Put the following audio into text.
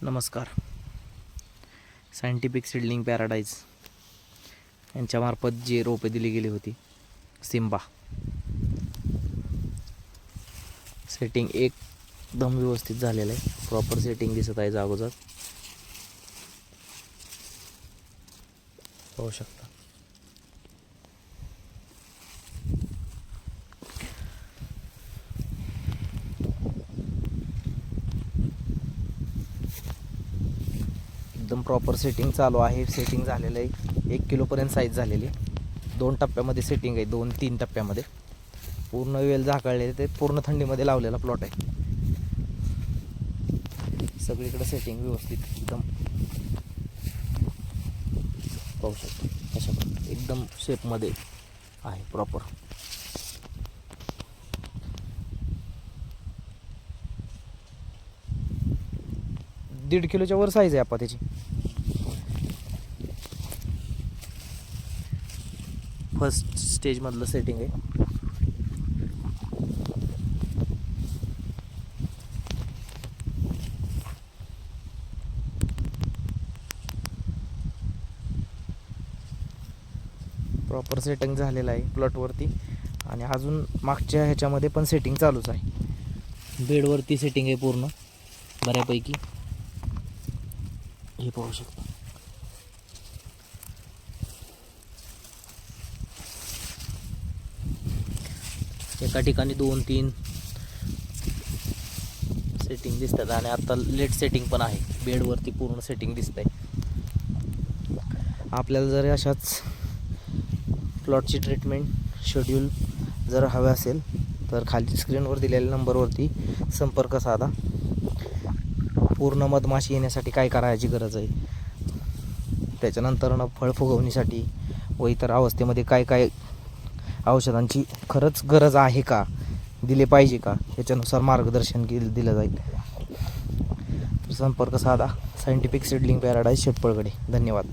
नमस्कार. Scientific seedling paradise यांच्यामार्फत जी रोपे दिली गेली होती सिम्बा, सेटिंग एकदम व्यवस्थित झालेलं आहे. प्रॉपर सेटिंग दिसत आहे जागोजाग, पाहू शकता. एकदम प्रॉपर सेटिंग चालू आहे. सेटिंग झालेलं आहे. 1 किलोपर्यंत साईज झालेली आहे. 2 टप्प्यामध्ये सेटिंग आहे. 2-3 टप्प्यामध्ये पूर्ण वेल झाकळलेले. ते पूर्ण थंडीमध्ये लावलेला प्लॉट आहे. सगळीकडे सेटिंग व्यवस्थित एकदम पाहू शकतो. अशा प्रकारे एकदम शेपमध्ये आहे प्रॉपर. दीड किलोच्या वर साईज आहे आपा त्याची. फर्स्ट स्टेज मधलं सेटिंग आहे. प्रॉपर सेटिंग झालेलं आहे प्लॉटवरती. आणि अजून मागच्या ह्याच्यामध्ये पण सेटिंग चालूच आहे. बेडवरती सेटिंग आहे पूर्ण बऱ्यापैकी. हे पाहू शकता. एका ठिकाणी 2-3 सेटिंग दिसतात आणि आता लेट सेटिंग पण आहे. बेडवरती पूर्ण सेटिंग दिसत आहे. आपल्याला जर अशाच प्लॉटची ट्रीटमेंट शेड्यूल जर हवे असेल तर खाली स्क्रीनवर दिलेल्या नंबरवरती संपर्क साधा. पूर्ण मधमाशी येण्यासाठी काय करायची गरज आहे, त्याच्यानंतर फळ फुगवणीसाठी व इतर अवस्थेमध्ये काय काय औषधांची खरंच गरज आहे का, दिले पाहिजे का, याच्यानुसार मार्गदर्शन दिलं जाईल. तर संपर्क साधा. Scientific seedling paradise Shetpalgade. धन्यवाद.